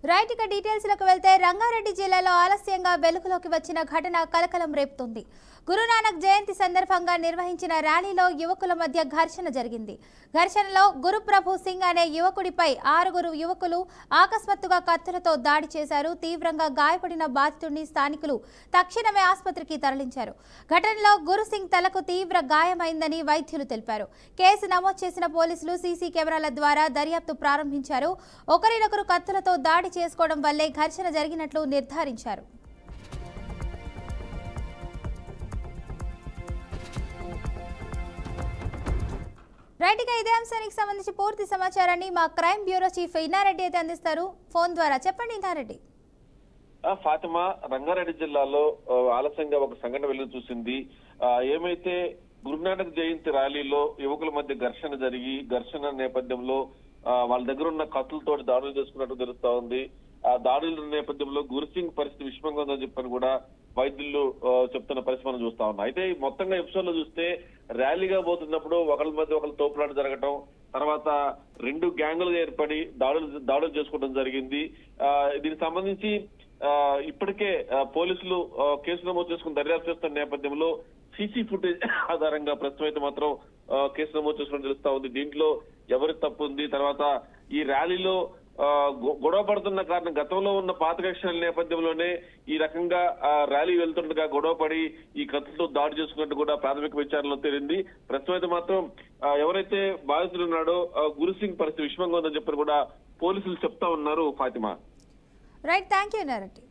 Right ఇక details లోకి వెళ్తే రంగారెడ్డి జిల్లాలో ఆలస్యంగా వెలుగులోకి వచ్చిన ఘటన కలకలం రేపుతుంది. గురునానక్ జయంతి సందర్భంగా నిర్వహించిన ర్యాలీలో యువకుల మధ్య ఘర్షణ జరిగింది. ఘర్షణలో గురుప్రభు సింగ్ అనే యువకుడిపై 6 యువకులు ఆకస్మాత్తుగా కత్తులతో దాడి చేశారు. తీవ్రంగా గాయపడిన బాధితుడిని స్థానికులు తక్షణమే ఆసుపత్రికి తరలించారు. ఘటనలో గురు సింగ్ తలకు తీవ్ర గాయమైందని వైద్యులు తెలిపారు. కేసు నమోదు చేసిన పోలీసులు సీసీ కెమెరాల ద్వారా దర్యాప్తు ప్రారంభించారు. ఒకరినొకరు కత్తులతో దాడి చేసుకోవడం వల్లే ఘర్షణ జరిగినట్లు నిర్ధారించారు. రైట్ గా ఇదే అంశానికి సంబంధించి పూర్తి సమాచారాన్ని మా క్రైమ్ బ్యూరో చీఫ్ ఇన్నారెడ్డి అయితే అందిస్తారు ఫోన్ ద్వారా. చెప్పండి ఇన్నారెడ్డి. ఫాతిమా, రంగారెడ్డి జిల్లాలో ఆలస్యంగా ఒక సంఘటన వెలుగు చూసింది. ఏమైతే గురునానక్ జయంతి ర్యాలీలో యువకుల మధ్య ఘర్షణ జరిగి ఘర్షణ నేపథ్యంలో వాళ్ళ దగ్గర ఉన్న కత్తులతో దాడులు చేసుకున్నట్టు తెలుస్తా ఉంది. ఆ దాడుల నేపథ్యంలో గురుసింగ్ పరిస్థితి విషమంగా ఉందని చెప్పని కూడా వైద్యులు చెప్తున్న పరిస్థితి మనం చూస్తా ఉన్నాం. అయితే మొత్తంగా ఎపిసోడ్ లో చూస్తే ర్యాలీగా పోతున్నప్పుడు ఒకరి మధ్య ఒకరు తోపులాట జరగటం, తర్వాత 2 గ్యాంగులుగా ఏర్పడి దాడులు చేసుకోవడం జరిగింది. దీనికి సంబంధించి ఇప్పటికే పోలీసులు కేసు నమోదు చేసుకుని దర్యాప్తు చేస్తున్న నేపథ్యంలో సీసీ ఫుటేజ్ ఆధారంగా ప్రస్తుతం అయితే మాత్రం కేసు నమోదు చేసుకోవడం తెలుస్తా ఉంది. దీంట్లో ఎవరి తప్పు ఉంది, తర్వాత ఈ ర్యాలీలో గొడవ పడుతున్న కారణం గతంలో ఉన్న పాత కక్షల నేపథ్యంలోనే ఈ రకంగా ర్యాలీ వెళ్తుండగా గొడవ పడి ఈ కత్తులతో దాడి చేసుకున్నట్టు కూడా ప్రాథమిక విచారణలో తేలింది. ప్రస్తుతం అయితే మాత్రం ఎవరైతే బాధితులు ఉన్నాడో గురుసింగ్ పరిస్థితి విషమంగా ఉందని చెప్పని కూడా పోలీసులు చెప్తా ఉన్నారు. Fatima. Right, thank you Nareddy.